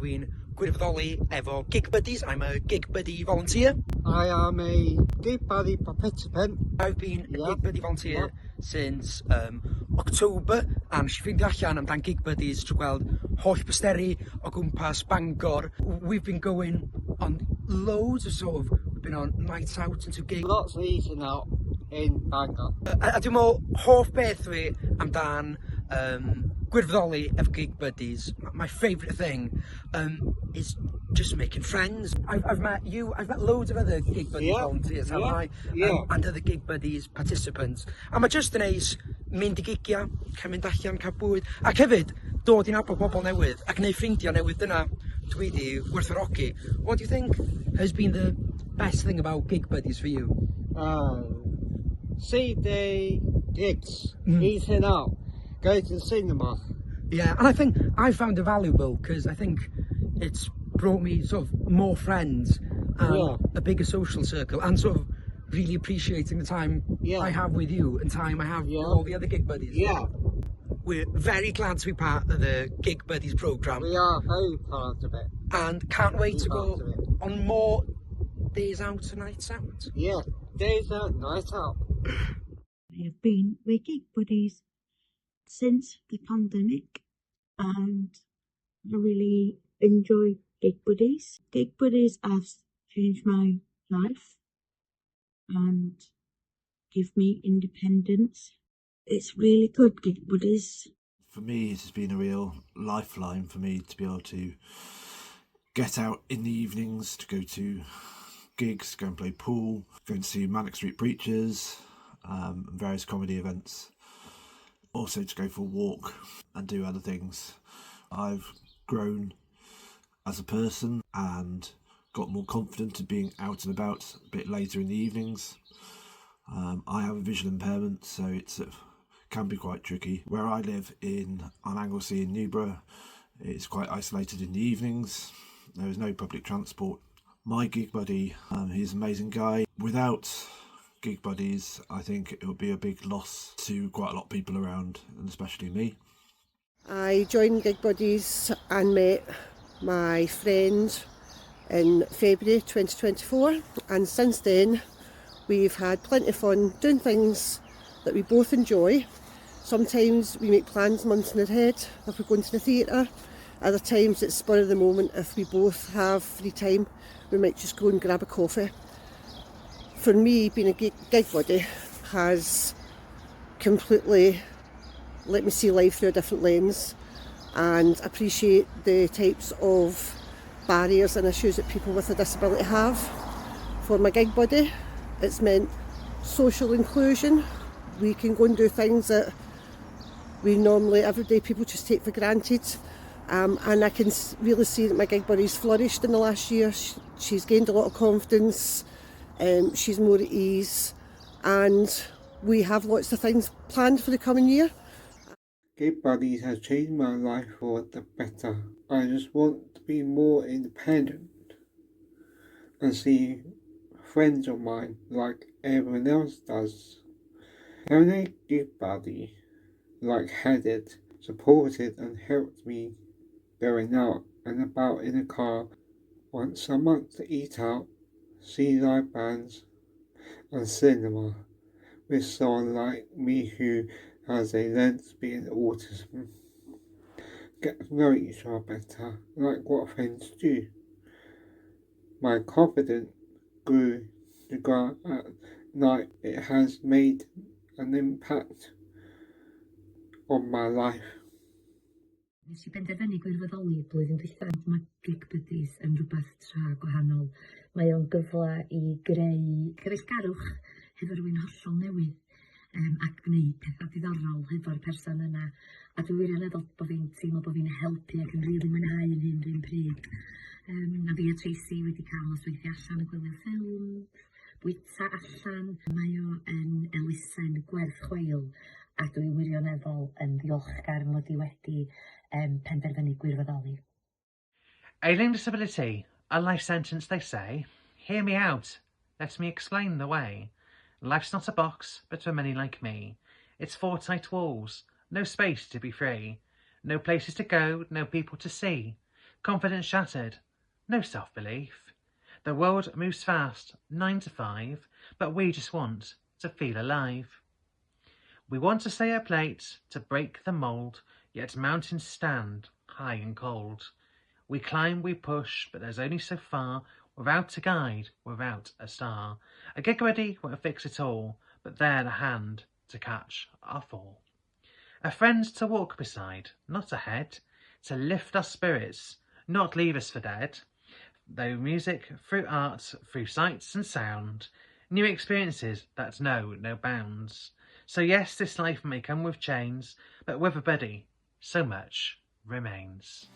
Dwi'n gwirfoddoli efo Gig Buddies. I'm a Gig Buddy volunteer. I am a Gig Buddy participant. I've been a Gig Buddy volunteer since October, a nes I ffeindio allan amdan Gig Buddies trwy gweld holl posteri o gwmpas Bangor. We've been going on loads of we've been on nights out into gigs. Lots of eating out in Bangor. A dwi'n meddwl hoff beth fi amdan gwirfoddoli efo Gig Buddies, my favourite thing is just making friends. I've met you, I've met loads of other Gig Buddies volunteers, haven't I? And other Gig Buddies participants. A mae just yn neis mynd i gigia, cael mynd allan, cael bwyd, ac hefyd dod i'n nabod pobl newydd ac gwneud ffrindiau newydd. Dyna dwi di werthfawrogi. What do you think has been the best thing about Gig Buddies for you? See the gigs, eating out, go to the cinema. Yeah, and I think I found it valuable because I think it's brought me sort of more friends and a bigger social circle, and sort of really appreciating the time I have with you and time I have with all the other Gig Buddies. Yeah. We're very glad to be part of the Gig Buddies programme. We are very proud of it. And can't wait to go on more days out and nights out. Yeah, days out, nights out. I have been with Gig Buddies since the pandemic, and I really enjoy Gig Buddies. Gig Buddies has changed my life and give me independence. It's really good, Gig Buddies. For me, it has been a real lifeline for me to be able to get out in the evenings, to go to gigs, go and play pool, go and see Manic Street Preachers, various comedy events. Also to go for a walk and do other things. I've grown as a person and got more confident in being out and about a bit later in the evenings. I have a visual impairment, so it can be quite tricky. Where I live on Anglesey in Newborough, it's quite isolated in the evenings. There is no public transport. My Gig Buddy, he's an amazing guy. Without Gig Buddies, I think it would be a big loss to quite a lot of people around, and especially me. I joined Gig Buddies and met my friend in February 2024, and since then we've had plenty of fun doing things that we both enjoy. Sometimes we make plans months in ahead if we're going to the theatre. Other times it's spur of the moment. If we both have free time, we might just go and grab a coffee. For me, being a gig buddy has completely let me see life through a different lens and appreciate the types of barriers and issues that people with a disability have. For my gig buddy, it's meant social inclusion. We can go and do things that we normally, everyday people just take for granted. And I can really see that my gig buddy's flourished in the last year. She's gained a lot of confidence. She's more at ease, and we have lots of things planned for the coming year. Gig Buddies has changed my life for the better. I just want to be more independent and see friends of mine like everyone else does. Having a Gig Buddy like-headed, supported and helped me going out and about in a car once a month to eat out, see live bands and cinema with someone like me who has a lesbian autism. Get to know each other better, like what friends do. My confidence grew to go out at night. It has made an impact on my life. Nes I benderfynu gwirfoddoli blwyddyn diwethaf. Mae Gig Buddies yn rhywbeth tra gwahanol. Mae o'n gyfle i greu cyfeillgarwch hefo rhywun hollol newydd ac gwneud pethau diddorol hefo'r person yna. A dwi wirioneddol bod fi'n teimlo bod fi'n helpu ac yn rili mwynhau yn hyn rhywun pryd. A fi a Tracy wedi cael nosweithio allan y gwylio ffilm, bwyta allan. Mae o yn elusen gwerth chweil, a dwi wirioneddol yn ddiolchgar mod i wedi penderfynu gwirfoddoli. Alien disability, a life sentence they say. Hear me out. Let me explain the way. Life's not a box, but for many like me. It's four tight walls, no space to be free. No places to go, no people to see. confidence shattered, no self-belief. The world moves fast, 9 to 5, but we just want to feel alive. We want to stay up late, to break the mould, yet mountains stand high and cold. We climb, we push, but there's only so far, without a guide, without a star. A gig ready won't fix it all, but there a hand to catch our fall. A friend to walk beside, not ahead, to lift our spirits, not leave us for dead. Though music, through art, through sights and sound, new experiences that know no bounds. So yes, this life may come with chains, but with a buddy, so much remains.